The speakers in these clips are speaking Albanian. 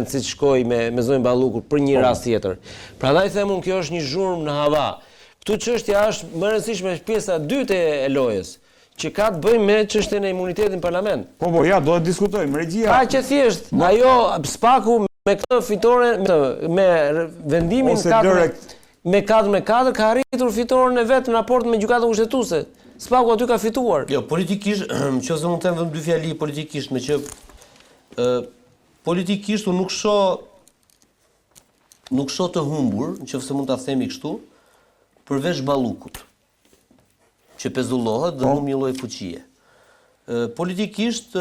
si që shkoj me zonjën Ballukur për një rast tjetër. Prandaj them unë kjo është një zhurmë në hava. Këtu çështja është më e rëndësishme pjesa e dytë e lojës, që ka të bëjë me çështjen e imunitetit në parlament. Po, ja, do të diskutojmë. Regjia. Pa që thjesht, ajo Spaku me këtë fitore, me vendimin me 4-4 ka arritur fitoren e vet në raport me gjykatën kushtetuese. Spaku aty ka fituar. Jo, politikisht, nëse mund të them dy fjali politikisht, me që politikisht unë nuk shoh të humbur, nëse mund ta themi kështu, përveç Ballukut, që pezullohet dhe humb një lloj fuqie. Politikisht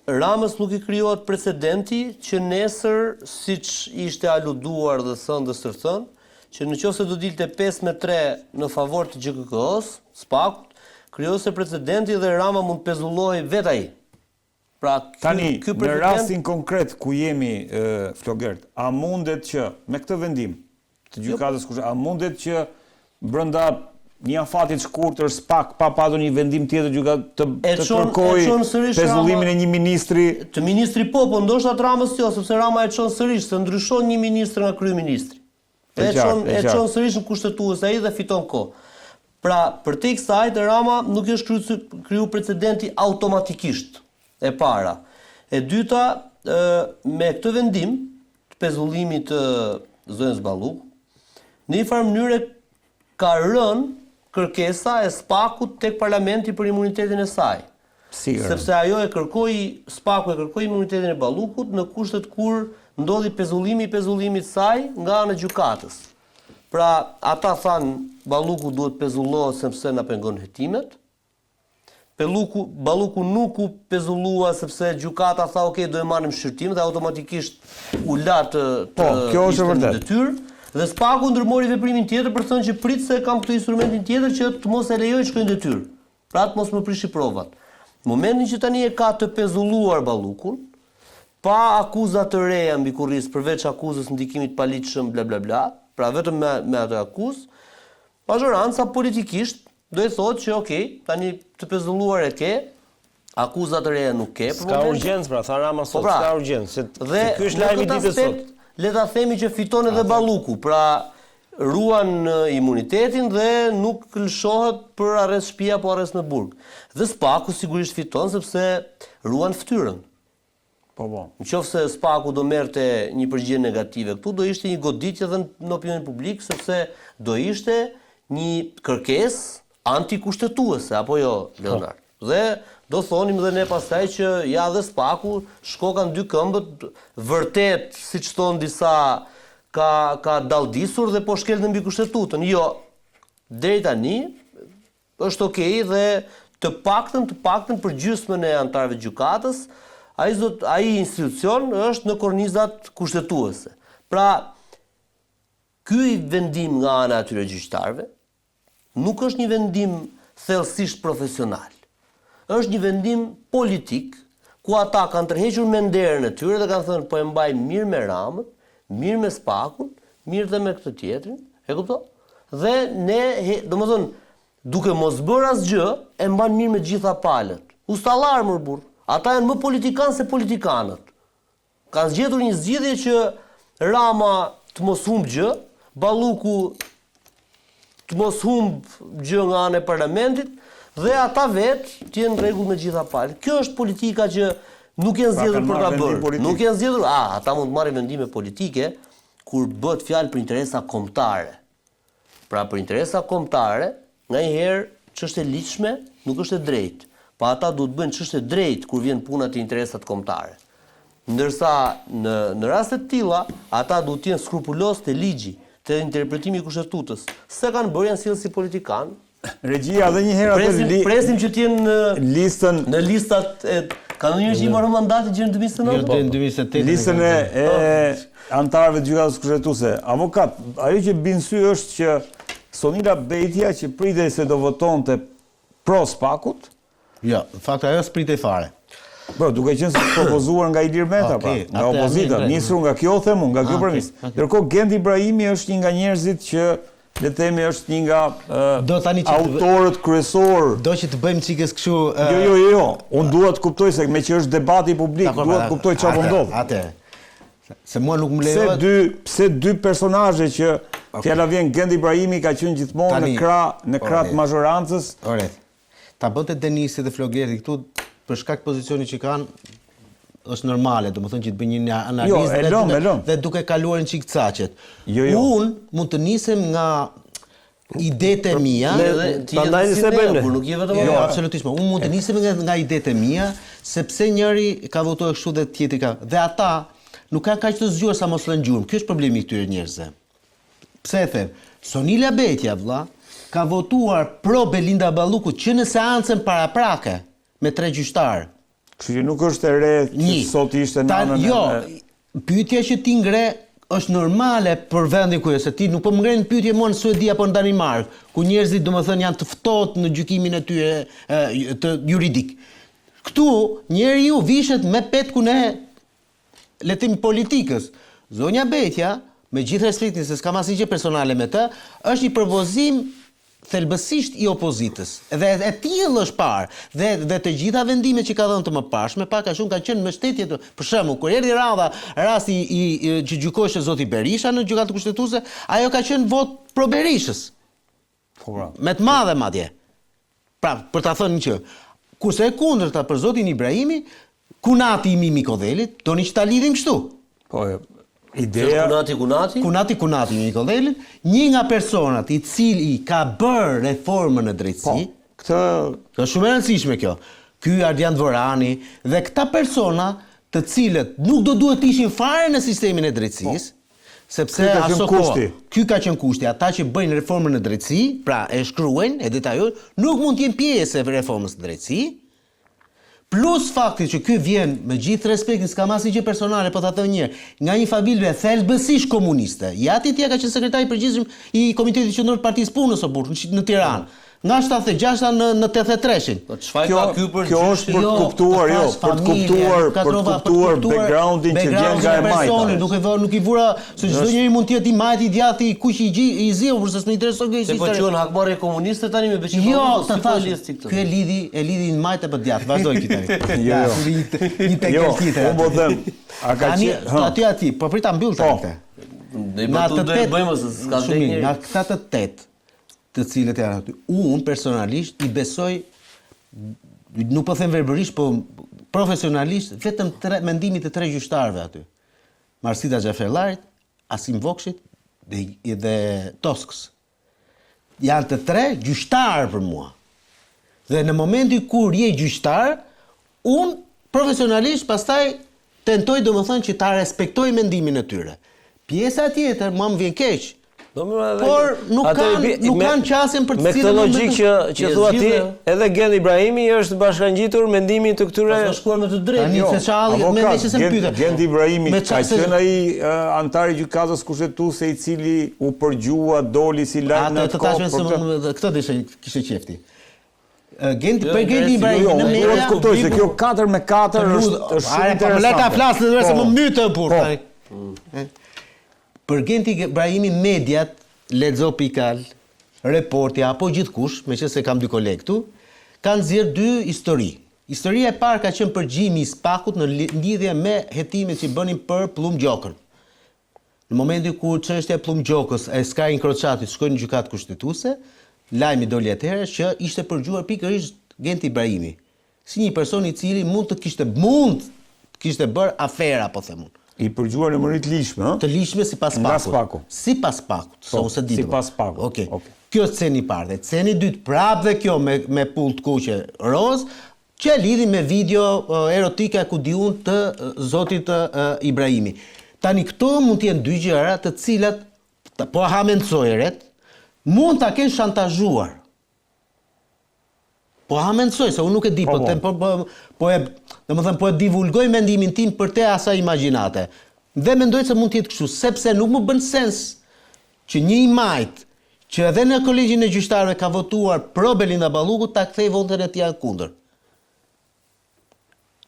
Ramës nuk i krijohet precedenti që nesër, siç ishte aluduar dhe thënë dhe stërthën, që nëse do dilte 5-3 në favor të GKK-s, Spakut, krijohet precedenti dhe Rama mund të pezullohej vetë ai. Pra, tani, në rastin konkret ku jemi, Flogert, a mundet që, me këtë vendim të gjykatës kushtetuese, a mundet që brenda një afatit shkurtër Spak pa patur një vendim tjetër gjykatë të kërkojë pezullimin e një ministri? Të ministri po, ndoshta të Ramës jo, sepse Rama e çon sërish, se ndryshon një ministër nga kryeministri. E çon sërish në kushtetues ai dhe fiton kohë. Pra, për te kësaj Rama nuk është kriju precedenti automatikisht. E para. E dyta, me këtë vendim të pezullimit të zonjës Balluk, në një farë mënyrë ka rënë kërkesa e Spakut tek parlamenti për imunitetin e saj. Sepse ajo Spaku e kërkoi imunitetin e Ballukut në kushtet kur ndodhi pezullimit saj nga ana e gjykatës. Pra, ata thanë Balluku duhet pezullohet sepse na pengon hetimet. Balluku nuk u pezullua sepse gjykata tha okay, do e marrim shqyrtim dhe automatikisht u la të kjo është vërtet. Detyrë dhe Spaku ndërmori veprimin tjetër për thënë që prit se kam këtë instrumentin tjetër që të mos e lejoj të shkojnë detyrë. Pra të mos më prishi provat. Në momentin që tani e ka të pezulluar Ballukun, pa akuza të reja mbi kurriz përveç akuzës ndikimit paligjshëm bla bla bla, pra vetëm me atë akuzë, majoranca politikisht do e thotë që okay, tani të pezulluar e ke, akuzat e reja nuk ke. Ska urgjencë, pra, tha Rama sot, ska urgjencë. Dhe ky është lajmi ditës sot. Le ta themi që fiton edhe Balluku, pra ruan imunitetin dhe nuk lëshohet për arrest shtëpi apo arrest në burg. Dhe Spaku sigurisht fiton sepse ruan fytyrën. Nëse Spaku do merrte një përgjigje negative këtu, do ishte një goditje edhe në opinionin publik, sepse do ishte një kërkesë antikushtetuese, apo jo, Leonard? Dhe do thonim dhe ne pastaj që ja dhe Spaku shkokan dy këmbët, vërtet, siç thon disa, ka dalldisur dhe po shkel në mbi kushtetutën. Jo, deri tani është okay dhe të paktën për gjysmën e anëtarëve të gjykatës, ai institucion është në kornizat kushtetuese. Pra, ky vendim nga ana e atyre gjyqtarëve nuk është një vendim thellësisht profesional. Është një vendim politik, ku ata kanë tërhequr me nderën e tyre dhe kanë thënë po e mbajmë mirë me Ramën, mirë me Spakun, mirë dhe me këtë tjetrin, e kupton? Dhe ne, domethënë, duke mos bërë asgjë, e mban mirë me gjitha palët. Ustallar më burr. Ata janë më politikanë se politikanët. Kanë zgjedhur një zgjidhje që Rama të mos humb gjë, Balluku të mos humb gjë nga ana e parlamentit dhe ata vetë të jenë në rregull me gjitha palët. Kjo është politika që nuk janë zgjedhur për ta bërë. Nuk janë zgjedhur, ata mund të marrin vendime politike kur bëhet fjalë për interesa kombëtare. Pra për interesa kombëtare, nganjëherë çështje ligjshme nuk është e drejtë. Pa ata duhet bëjnë çështje drejtë kur vjen puna te interesat kombëtare. Ndërsa në raste të tilla, ata duhet të jenë skrupuloz te ligji, te interpretimi i kushtetutës. Se kanë bërë janë sjellë si politikan. Regjia edhe një herë atë presim që të jenë në listat e kanë ndonjëherë që i morën mandatin që në 2009? Jo, në 2008. Listën e anëtarëve të gjykatës kushtetuese. Avokat, ajo që bën sy është që Sonila Bejtia që pritej se do votonte pro Spakut. Jo, fakti ajo s'pritej fare. Po, duke qenë se propozuar nga Ilir Meta, nga opozita, nisur nga kjo them unë, nga kjo premis. Ndërkohë Gendi Ibrahimi është një nga njerëzit që le të themi është një nga Do tani që autorët kryesor. Do që të bëjmë çikës kështu. Jo. Unë dua të kuptoj se me që është debati publik, dua të kuptoj çfarë po ndodh. Atë. Se mua nuk më lejohet. Pse dy personazhe që fjala vjen Gendi Ibrahimi ka qenë gjithmonë në krah të mazhorancës. Ore. Ta bënte Denisi dhe Flogeri këtu për shkak pozicionit që kanë është normale, domethënë që të bëjë një analizë dhe duke kaluar në çik caqet. Unë mund të nisem nga idetë e mia, prandaj se bëjmë. Nuk je vetëm jo, absolutisht. Unë mund të nisem nga idetë e mia, sepse njëri ka votuar kështu dhe tjetri ka. Dhe ata nuk kanë kaq të zgjuar sa mos lënë gjurmë. Ky është problemi i këtyre njerëzve. Pse e them? Sonila Betja, vëlla, ka votuar pro Belinda Ballukut që në seancën paraprake me 3 gjyqtar. Kështu që nuk është e re që sot ishte në anën. Jo, pyetja që ti ngre është normale për vendin ku je, se ti nuk po më ngren pyetje mua në Suedi apo në Danimark, ku njerëzit domethënë janë të ftohtë në gjykimin e tyre të juridik. Ktu njeriu vishet me petkun e le të themi politikës. Zonja Betja, me gjithë respektin se s'kam asnjë gjë personale me të, është një propozim thelbësisht i opozitës. Dhe e tillë është parë. Dhe të gjitha vendimet që ka dhënë të mëparshme, pak a shumë kanë qenë mbështetje të, për shembull, kur erdhi radha rasti që gjykoshte zoti Berisha në gjykatën kushtetuese, ajo ka qenë vot pro Berishës. Me të madhe madje. Pra, për ta thënë që kurse e kundërta për zotin Ibrahimi, kunati i Mimi Kodhelit, doni që ta lidhim kështu. Po, ideja Kunati Mimi Kodhelit, një nga personat i cili ka bërë reformën në drejtësi, këtë është shumë e rëndësishme kjo. Ky Ardian Dvorani dhe këta persona të cilët nuk do duhet të ishin fare në sistemin e drejtësisë, sepse ky ka qenë kushti. Ata që bëjnë reformën në drejtësi, pra e shkruajnë, e detajojnë, nuk mund të jenë pjesë e reformës në drejtësi. Plus fakti që ky vjen me gjithë respektin, s'kam asnjë gjë personale, po ta them një herë, nga një familje thelbësisht komuniste. Jati tjetër ka qenë sekretari i përgjithshëm i Komitetit Qendror të Partisë Punës në Tiranë. Nga 76 në 83-shin. Po çfarë ka ky për kjo është për të kuptuar, për të kuptuar backgroundin që vjen nga e majta. Nuk i vura se çdo njeri mund të jetë i majt, i djati, kuq i ziu, kurse s'më intereson kjo histori. Se po quhen hakmarrje komuniste tani me beqim. Jo, të thash, ky e lidhi në majt apo djat. Vazhdoj këtu tani. Një teknik tjetër. Po them. A ka qenë aty, po prit ta mbyll tani. Ne do të bëjmë se s'ka teknik. Nga këta të 8 të cilët janë aty. Unë personalisht i besoj, nuk po them verbërisht, po profesionalisht, vetëm mendimit të 3 gjyqtarëve aty. Marsita Xhaferllarit, Asim Vokshit dhe Toskës. Janë të 3 gjyqtarë për mua. Dhe në momenti kur je gjyqtar, unë profesionalisht pastaj tentoj domethënë që ta respektoj mendimin e tyre. Pjesa tjetër mua më vjen keq. Por nuk kanë qasjen për të cilën me këtë logjikë që thua ti, edhe Gendi Ibrahimi është bashkangjitur mendimin të këtyre shkuar me të drejtë. Tani speciali me që se pyet. Gendi Ibrahimi ka qenë ai antar i gjykatës kushtetuese i cili u përgjua, doli si lajm në kohë. Këtë kishte qefti. Gendi Ibrahimi në media. Unë kuptoj se kjo 4-4 është shumë interesante. Le ta flas se më mytë burr. Për Gendi Ibrahimi mediat, Lexo Pikal, Reporti apo gjithkush, meqense kam 2 kolegë këtu, kanë nxjerr 2 histori. Historia e parë ka qenë përgjimi i Spakut në lidhje me hetimet që bënin për Plum Gjokën. Në momentin kur çështja e Plum Gjokës e Sky Incrociatit shkoi në gjykatë kushtetuese, lajmi doli atëherë që ishte përgjuar pikërisht Gendi Ibrahimi, si një person i cili mund të kishte bërë afera, po them unë. I përgjuar në mënyrë të lishme, ëh? Të lishme sipas Spakut. Sipas Spakut, se ose di. Sipas Spakut. Okej. Kjo është ceni i parë. Dhe ceni i dytë prapë dhe kjo me pull të kuqe roz, që lidhi me video erotike ku diun të zotit Ibrahimi. Tani këto mund të jenë 2 gjëra të cilat po ha mendsojeret, mund ta kenë shantazhuar. Po ha mendsoj se unë nuk e di, po e divulgoj mendimin tim për te asaj imagjinate. Dhe mendoj se mund të jetë kështu, sepse nuk më bën sens që një i majt që edhe në kolegjin e gjyqtarëve ka votuar pro Belinda Ballukut ta kthej votën e tij kundër.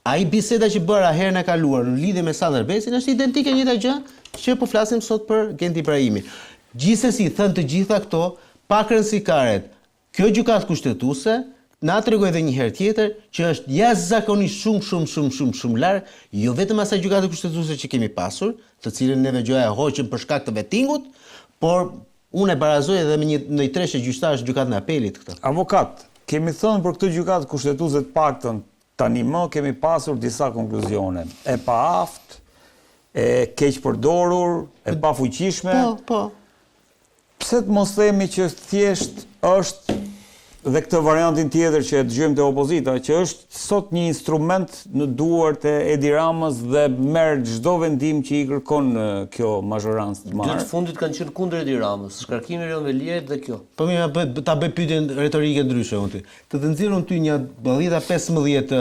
Ai biseda që bëra herën e kaluar në lidhje me Sander Besin është identike njëjta gjë që po flasim sot për Gendi Ibrahimi. Gjithsesi, thënë të gjitha këto, pak rëndësikaret, kjo gjykatë kushtetuese na tregoi edhe një herë tjetër që është jashtëzakonisht shumë larg, jo vetëm asaj gjykate kushtetuese që kemi pasur, të cilën neve gjoja e hoqëm për shkak të vettingut, por unë e barazoj edhe me një treshë gjyqtarësh gjykatën e apelit këtë. Avokat, kemi thënë për këtë gjykatë kushtetuese të paktën tani më kemi pasur disa konkluzione. E paaft, e keq përdorur, e pafuqishme. Po. Pse të mos themi që thjesht është dhe këtë variantin tjetër që e dëgjojmë te opozita, që është sot një instrument në duart e Edi Ramës dhe merr çdo vendim që i kërkon kjo mazhorancë të marrë. Dy të fundit kanë qenë kundër Edi Ramës, shkarkimi Rion Veliajt dhe kjo. Po mirë, ta bëj pyetjen retorike ndryshe unë ty. Të nxjerrun ty një 15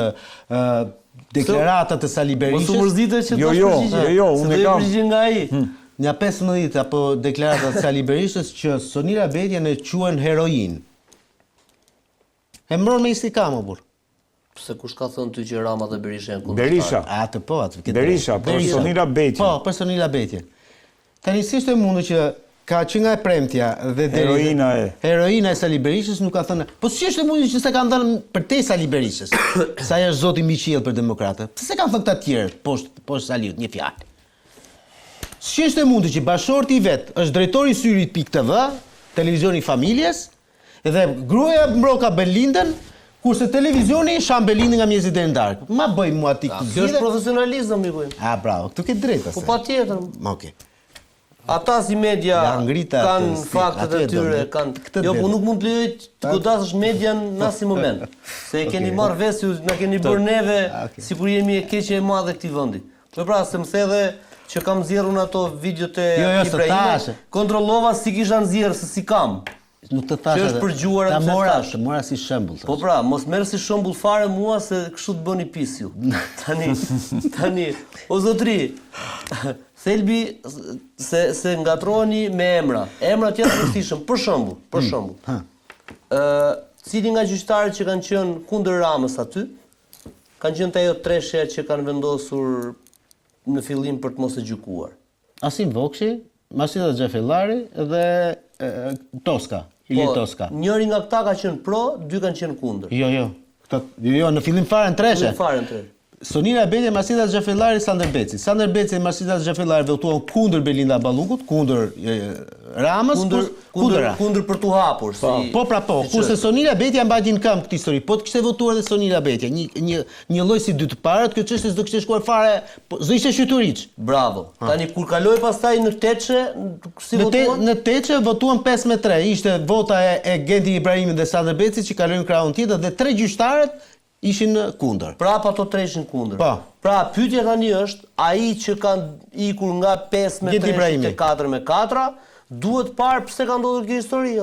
deklarata të Sali Berishës. Mos u mërzite që Jo, unë e kam. Përgjigje nga ai. Nga 15 apo deklarata të Sali Berishës që Sonira Betjen e quhen heroin. E mbron me istikam, o burr. Pse kush ka thënë ty që Rama dhe Berisha janë kundërshtar? Berisha. Atë po, atë. Berisha, për Sonira Betjen. Po, për Sonira Betjen. Tani si është e mundur që ka që nga e premtja dhe heroina e Sali Berishës nuk ka thënë. Po si është e mundur që s'e kanë dhënë përtej Sali Berishës? Sa është zoti mbi qiell për demokratë. Pse s'e kanë thënë këta të tjerë poshtë Saliut një fjalë? Si është e mundur që bashorti i vet është drejtori i Syrit.tv, televizioni i familjes, dhe gruaja mbroka Belindën, kurse televizioni shan Belindën nga mjezit deri në darkë. Ma bëj mua ti këtë. Kjo është profesionalizëm, miku im. Bravo, këtu ke drejtë asaj. Po patjetër. Okej. Ata si media kanë faktet e tyre, kanë. Jo, po nuk mund të lejoj të godasësh median në asnjë moment. Se e keni marrë vesh ju, na keni bërë neve sikur jemi e keqe e madhe këtij vendi. Po pra, se më thedhe që kam nxjerrur ato videot e Ibrahimit. Kontrollova si kisha nxjerrë se si kam. Nuk të thashë. Që është përgjuar të mora si shembull. Po pra, mos merr si shembull fare mua se kështu të bëni pis ju. Tani, o zotri, thelbi se ngatroheni me emra. Emrat janë të rëndësishëm, për shembull. Cili nga gjyqtarët që kanë qenë kundër Ramës aty, kanë qenë ajo treshja që kanë vendosur në fillim për të mos e gjykuar. Asim Vokshi, Masida Xhafellari dhe Toska, Ili Toska. Njëri nga këta ka qenë pro, dy kanë qenë kundër. Jo, në fillim fare në treshe. Sonira Betjen, Masida Xhafellari, Sander Beci. Sander Beci e Masida Xhafellari votuan kundër Belinda Ballukut, kundër Ramës, kundër për t'u hapur. Po. Kurse Sonira Betja mbajti në këmbë këtë histori. Po të kishte votuar edhe Sonira Betja, një lloj si dy të parët, kjo çështje s'do kishte shkuar fare, s'do ishte shqyturiç. Bravo. Tani kur kaloi pastaj në Teçe, si votuan? Në Teçe votuan 5-3. Ishte vota e Gendi Ibrahimit dhe Sander Becit që kalojnë krahun tjetër dhe 3 gjyqtarët ishin kundër. Prapa ato 3 ishin kundër. Po. Pra, pyetja tani është, ai që kanë ikur nga 5-3 te 4-4, duhet parë pse ka ndodhur kjo histori.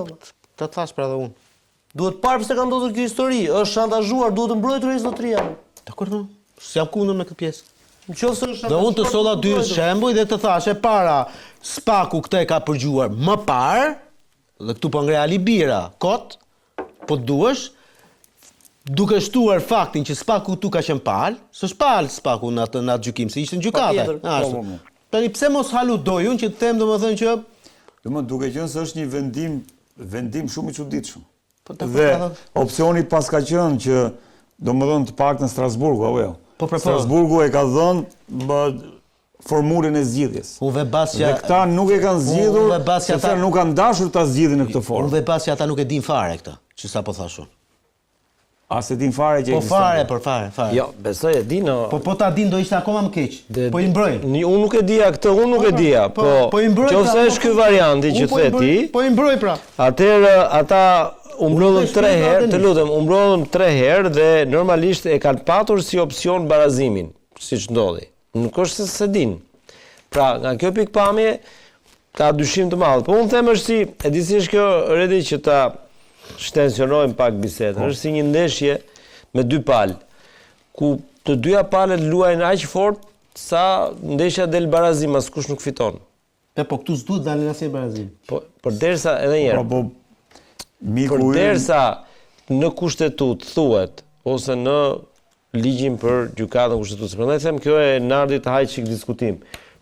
Të thash pra dhe unë. Duhet parë pse ka ndodhur kjo histori. Është shantazhuar, duhet të mbrojtur ai zotria. Dakor, s'jam kundër me këtë pjesë. Nëse është shantazhuar. Dhe unë të solla 2 shembuj dhe të thash e para, Spaku këtë e ka përgjuar më parë, dhe këtu po ngre Alibira, kot, po duhesh duke shtuar faktin që Spaku këtu ka qenë palë, s'është palë Spaku në atë gjykim, se ishte në gjykate. Tani pse mos haludoj unë që të them domethënë që duke qenë se është një vendim shumë i çuditshëm. Dhe opsioni pas ka qenë që domethënë të paktën në Strasburgu apo jo. Strasburgu e ka dhënë formulën e zgjidhjes. Dhe këta nuk e kanë zgjidhur, sepse nuk kanë dashur ta zgjidhin në këtë formë. Unë dhe pas që ata nuk e din fare këtë, që sa po thashun. A se din fare që ekziston? Po fare. Jo, besoj e di në... Po ta din do ishte akoma më keq. Po i mbrojnë. Unë nuk e dija këtë, unë nuk e dija. Po qofse është ky varianti që the ti... Po i mbroj pra. Atëherë ata u mbrojnë 3 herë, të lutem, u mbrojnë 3 herë dhe normalisht e kanë patur si opsion barazimin, siç ndodhi. Nuk është se din. Pra, nga kjo pikpamje ka dyshim të madh. Po unë them është si, e di si është kjo redi që ta shtensionojmë pak bisedën. Është si një ndeshje me 2 palë, ku të dyja palët luajnë aq fort sa ndeshja del barazim, askush nuk fiton. Po këtu s'duhet dalin asnjë barazim. Po përderisa edhe një herë. Përderisa në kushtetut thuhet ose në ligjin për gjykatën kushtetuese. Prandaj them kjo e nardit haj çik diskutim.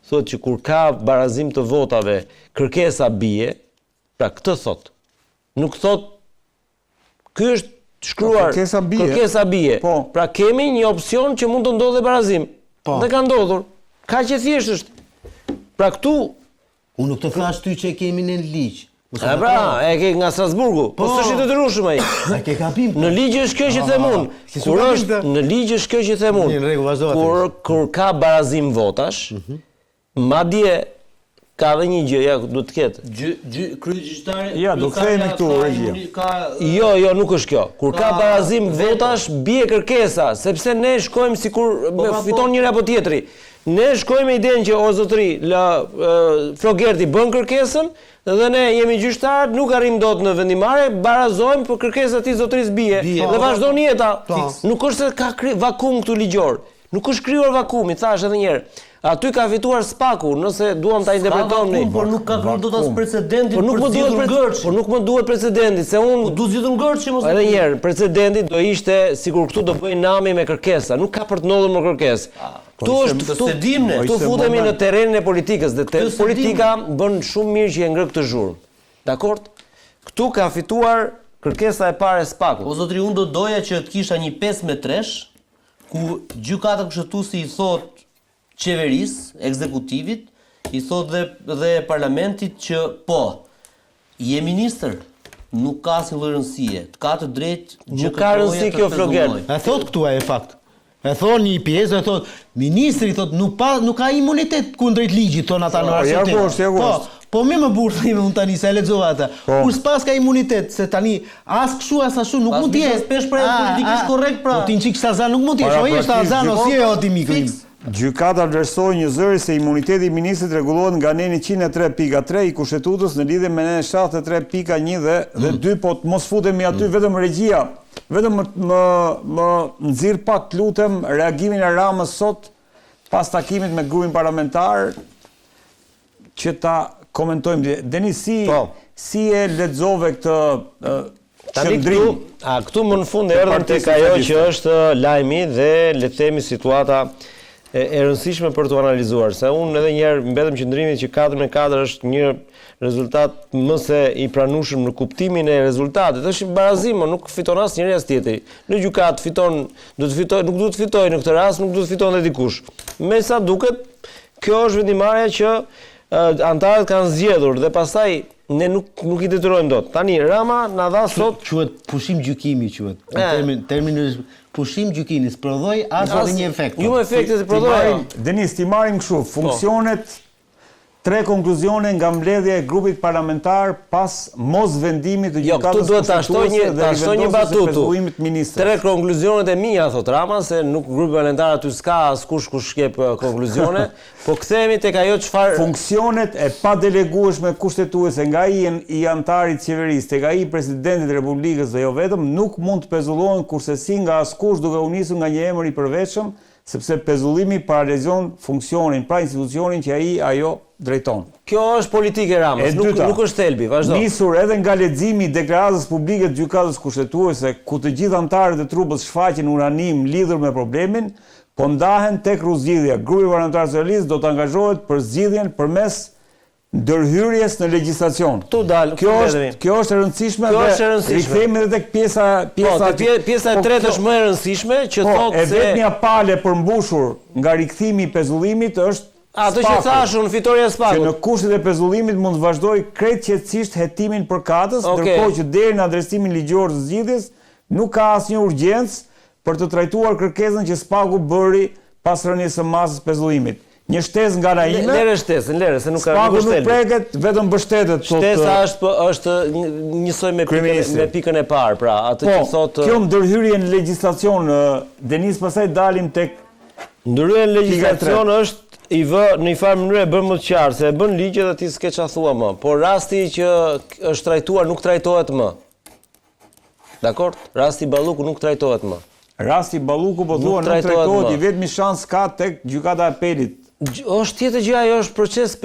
thotë që kur ka barazim të votave, kërkesa bie, pra këtë thot. Nuk thot ky është shkruar kërkesa bie. Po. Pra kemi një opsion që mund të ndodhe barazim. Po. Dhe ka ndodhur. Ka që thjesht është. Pra këtu Unë nuk të thash ty që e kemi në ligj. e pra, e ke nga Strasburgu. Po s'është i detyrueshëm ai. A ke kapim? Në ligj është kjo që them unë. si Kur s'u është kapim të? në ligj është kjo që them unë. Në rregull, vazhdo atë. Kur ka barazim votash, madje ka edhe një gjë, ja duhet të ketë. Kryegjyqtari. Ja, do kthehemi këtu, Regjia. Jo, nuk është kjo. Kur ka barazim votash, bie kërkesa, sepse ne shkojmë sikur fiton njëri apo tjetri. Ne shkojmë me idenë që o zotëri, Flogerti bën kërkesën dhe ne jemi gjyqtarë, nuk arrim dot në vendimare, barazojmë për kërkesa e tij zotërisë bie dhe vazhdon jeta. Nuk është se ka vakum këtu ligjor. Nuk është krijuar vakumi, thash edhe një herë. Aty ka fituar SPAK-u, nëse duam ta interpretojmë. Por nuk ka kryer dot as precedentit Por nuk më duhet por nuk më duhet precedenti, se unë duhet zgjedhur Gërçi mos. Edhe një herë, precedenti do ishte sikur këtu do bëj nami me kërkesa, nuk ka për të ndodhur më kërkesë. Këtu është këtu futemi në terrenin e politikës dhe politika bën shumë mirë që e ngre këtë zhurmë. Dakor? Këtu ka fituar kërkesa e parë e SPAK-ut. O zotri, unë do doja që të kisha një 5-3 ku gjykata kushtetuesi i thot qeverisë, ekzekutivit, i thot dhe parlamentit që po, je ministër, nuk ka asnjë lloj rëndësie, të ka të drejtë gjë ka rëndësi kjo Flogert. E thot këtu ai fakt. E thon një pjesë, e thot ministri thot nuk ka imunitet kundrejt ligjit, thon ata në arsye. Po më burr themi unë tani se e lexova ata. Kur s'pas ka imunitet, se tani as kshu as ashtu nuk mund të jetë. Pesh pra politikisht korrekt pra. Po ti çik Sazan nuk mund të jesh, o je Sazan ose je oti miku im. Gjykata vlerësoi një zëri se imuniteti i ministrit rregullohet nga neni 103.3 i kushtetutës në lidhje me neni 73.1 dhe 2, po të mos futemi aty vetëm Regjia. Vetëm më nxirr pak lutem reagimin e Ramës sot pas takimit me grupin parlamentar që ta komentojmë. Denis, si e lexove këtë qëndrim? Këtu më në fund erdhëm tek ajo që është lajmi dhe le të themi situata e rëndësishme për të analizuar, se unë edhe njerë mbetëm qëndrimit që 4-4 është një rezultat më se i pranueshëm në kuptimin e rezultatit. Është barazim, nuk fiton as njëri as tjetri. Në gjykat fiton, nuk duhet fitoj në këtë rast, nuk duhet fiton dhe dikush. Me sa duket, kjo është vendimarrja që antarët kanë zgjedhur dhe pastaj ne nuk i detyrojmë dot. Tani Rama na dha sot quhet pushim gjykimi quhet. Termini është pushim gjykimi, sprodhoi as edhe një efekt. Jo efektet e prodhoi. Denis, ti marrim kështu, funksionet 3 konkluzione nga mbledhja e grupit parlamentar pas mos vendimit të gjykatës kushtetuese dhe një batutu. 3 konkluzionet e mia thot Rama, se nuk grupi parlamentar aty s'ka askush kush shkep konkluzione, po kthehemi tek ajo çfarë funksionet e padelegueshme kushtetuese nga i antarit qeverisë tek ai presidentit të Republikës dhe jo vetëm nuk mund të pezullohen kursesi nga askush duke u nisur nga një emër i përveçëm, sepse pezullimi paralizon funksionin, pra institucionin që ajo drejton. Kjo është politikë e Ramës, nuk është thelbi, vazhdo. Nisur edhe nga leximi i deklaratës publike të gjykatës kushtetuese, ku të gjithë antarët e trupës shfaqin uranim lidhur me problemin, po ndahen tek rrugëzgjidhja. Grupi parlamentar socialist do të angazhohet për zgjidhjen përmes ndërhyrjes në legjislacion. Kjo është e rëndësishme dhe rikthehemi edhe tek pjesa e tretë është më e rëndësishme që thotë se vetmja pale përmbushur nga rikthimi i pezullimit është ato që thashun fitoria e SPAK-ut. Që në kushtet e pezullimit mund të vazhdoj krejt qetësisht hetimin përkatës, ndërkohë që deri në adresimin ligjor të zgjidhjes nuk ka asnjë urgjencë për të trajtuar kërkesën që SPAK-u bëri pas rënies së masës pezullimit. Një shtesë nga ana ime. Lere shtesën, se nuk ka SPAK-u nuk preket, vetëm mbështetet. Shtesa është njësoj me pikën e parë, pra, atë që thotë. Kjo ndërhyrje në legjislacion, Denis, pastaj dalim tek ndërhyrja në legjislacion është i vë në një farë mënyrë e bën më të qartë, se e bën ligjet dhe ti s'ke çfarë thua më, por rasti që është trajtuar nuk trajtohet më. Dakor? Rasti Balluku nuk trajtohet më. Rasti Balluku po thua nuk trajtohet, i vetmi shans ka tek gjykata e apelit. Është tjetër gjë, ajo është proces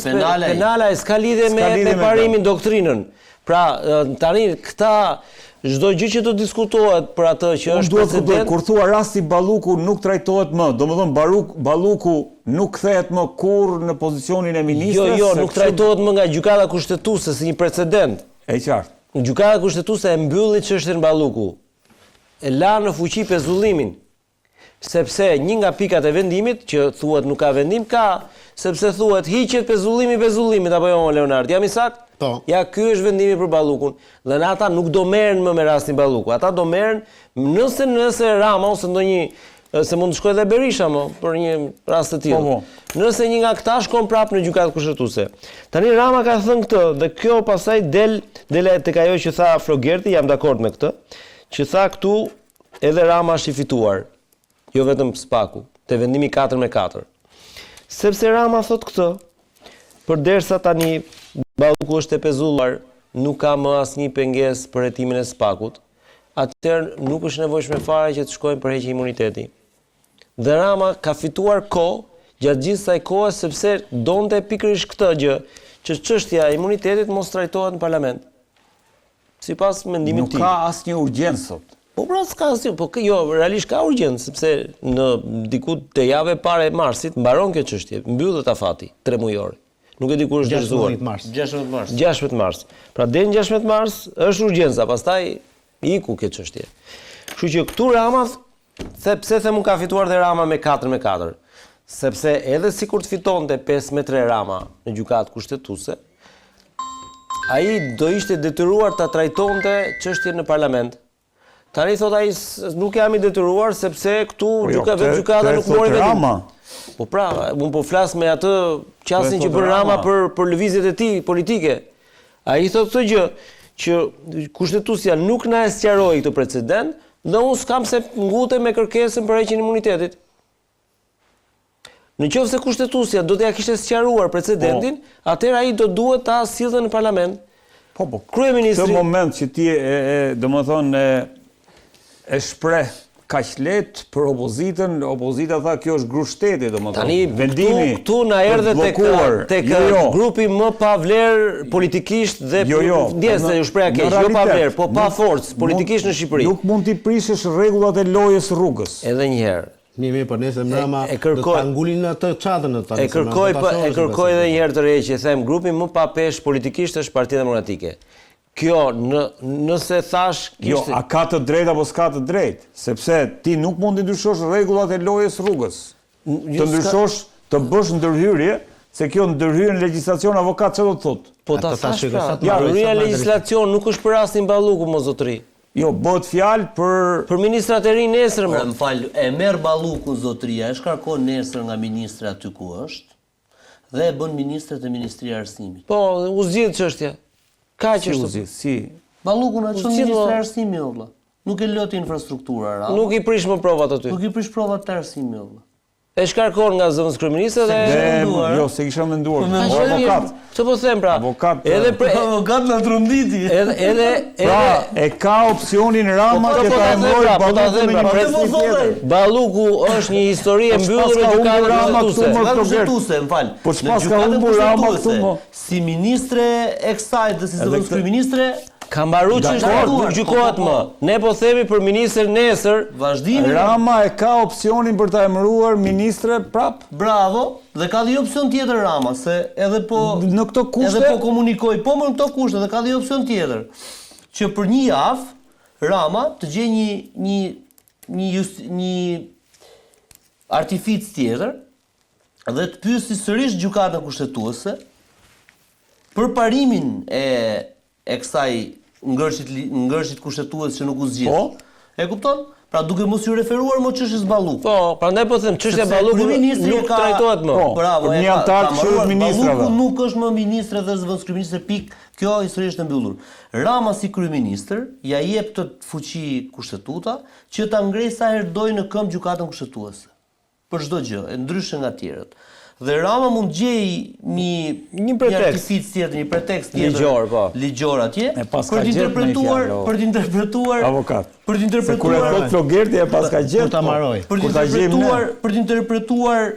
penale. penale, s'ka lidhje me lidhje me parimin, doktrinën. Pra, tani këta çdo gjë që do diskutohet për atë që Unë është duhet kuptoj, precedent, kur thua rasti Balluku nuk trajtohet më, domethënë Balluku nuk kthehet më kurrë në pozicionin e ministres. jo, se nuk kështu- trajtohet më nga gjykata kushtetuese si një precedent. E qartë. Gjykata kushtetuese e mbylli çështjen Balluku. E la në fuqi pezullimin. Sepse një nga pikat e vendimit që thuhet nuk ka vendim ka, sepse thuhet hiqet pezullimit apo jo Leonard, jam i sakt? Po. Ja, ky është vendimi për Ballukun. Dhe në ata nuk do merren më me rastin Balluku. Ata do merren nëse Rama ose ndonjë se mund të shkojë edhe Berisha më për një rast të tillë. Po. Nëse një nga këta shkon prapë në gjykatë kushtetuese. Tani Rama ka thënë këtë dhe kjo pastaj del tek ajo që tha Flogerti, jam dakord me këtë, që tha këtu edhe Rama është i fituar. Jo vetëm Spaku, te vendimi 4-4. Sepse Rama thot këtë, përderisa tani Balluku është e pezulluar, nuk ka më asnjë pengesë për hetimin e Spakut, atëherë nuk është nevojshme fare që të shkojnë për heqje imuniteti. Dhe Rama ka fituar kohë gjatë gjithë kësaj kohe sepse donte pikërisht këtë gjë, që çështja e imunitetit mos trajtohet në parlament. Sipas mendimit Nuk tim. ka asnjë urgjencë sot. Po pra s'ka asnjë, po jo, realisht ka urgjencë sepse në diku te java e parë e marsit mbaron kjo çështje, mbyllet afati 3 mujor. Nuk e di kur është dërzuar. 16 mars. 16 mars. 16 mars. Pra deri në 16 mars është urgjenca, pastaj iku kjo çështje. Kështu që këtu Rama pse them unë ka fituar dhe Rama me 4-4. Sepse edhe sikur të fitonte 5-3 Rama në gjykatë kushtetuese, ai do ishte detyruar ta trajtonte çështjen në parlament. Tani thot ai nuk jam i detyruar sepse këtu gjykata nuk mori vendim. Rama. Po pra, unë po flas me atë qasjen që bën Rama për lëvizjet e tij politike. Ai thotë këtë gjë që kushtetuesja nuk na e sqaroi këtë precedent dhe unë s'kam se ngutem me kërkesën për heqjen e imunitetit. Në qoftë se kushtetuesja do t'ja kishte sqaruar precedentin, atëherë ai do duhet ta sillte në parlament. Po, Kryeministri Këtë moment që ti domethënë e shpreh kaq lehtë për opozitën, opozita tha kjo është grup shteti, domethënë. tani vendimi këtu na erdhe tek grupi më pa vlerë politikisht dhe ndjesë u shpreha keq, jo pa vlerë, po pa forcë politikisht në Shqipëri. Nuk mund t'i prishësh rregullat e lojës rrugës. Edhe një herë. Mirë, por nesër Rama do ta ngulin atë çadën atë. E kërkoj edhe një herë të re që them grupi më pa peshë politikisht është Partia Demokratike. Kjo nëse thash Jo, a ka të drejtë apo s'ka të drejtë, sepse ti nuk mund të ndryshosh rregullat e lojës rrugës. Të ndryshosh, të bësh ndërhyrje, se kjo ndërhyrje në legjislacion avokat çfarë do të thotë? Po ta thash pra. Ja, ndërhyrja në legjislacion nuk është për rastin Balluku, mo zotëri. Jo, bëhet fjalë për ministrat e rinj nesër më. Më fal, e merr Ballukun zotëria, e shkarkon nesër nga ministri aty ku është dhe e bën ministre të Ministria e Arsimit. Po, u zgjidh çështja. Kaq është. Si. Ballukun atë Ministri i Arsimit valla. Nuk e lot infrastruktura. Nuk i prish më provat aty. Nuk i prish provat të arsimit valla. E shkarkon nga zëvendës kryeministre dhe jo, se kisha menduar. Avokat. Ço po them pra? Avokat. Edhe avokat na tronditi. Edhe pra, e ka opsionin Rama që ta mbrojë Ballukun në presidentër. Balluku është një histori e mbyllur me gjykatën kushtetuese, më fal. Po çfarë ka humbur Rama këtu më? Si ministre e kësaj dhe si zëvendës kryeministre ka mbaruar çështja, nuk gjykohet më. Ne po themi për ministrin nesër, vazhdimi. Rama e ka opsionin për ta emëruar ministre prap. Bravo, dhe ka dhe opsion tjetër Rama, se edhe po në këto kushte, edhe po komunikoj, po më në këto kushte, dhe ka dhe opsion tjetër, që për një javë Rama të gjej një artific tjetër dhe të pyesi sërish gjykatën kushtetuese për parimin e kësaj ngërshit kushtetues që nuk u zgjidh. Po? E kupton? Pra duke mos ju referuar më çështjes Ballukut. Po, prandaj po them çështja e Ballukut nuk trajtohet më. Po, bravo, një antar të quhet ministrave. Balluku nuk është më ministre dhe zëvendës kryeministër pik. Kjo historisht e mbyllur. Rama si kryeministër ja jep këtë fuqi kushtetuta që ta ngrej sa herë dojë në këmbë gjykatën kushtetuese. Për çdo gjë, ndryshe nga tjerët. Dhe Rama mund gjej një artific tjetër, një pretekst tjetër ligjor atje për të interpretuar avokat. Për të interpretuar Flogerti e paska gjetur ta mbaroj. Për të interpretuar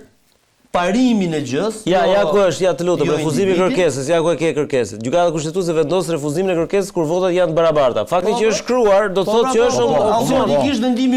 parimin e gjës. Ja ku është, ja të lutem, jo refuzimi i individit. kërkesës, ja ku e ke kërkesën. Gjykata kushtetuese vendos refuzimin e kërkesës kur votat janë të barabarta. Fakti që është shkruar do të thotë që është opsion. Automatikisht vendimi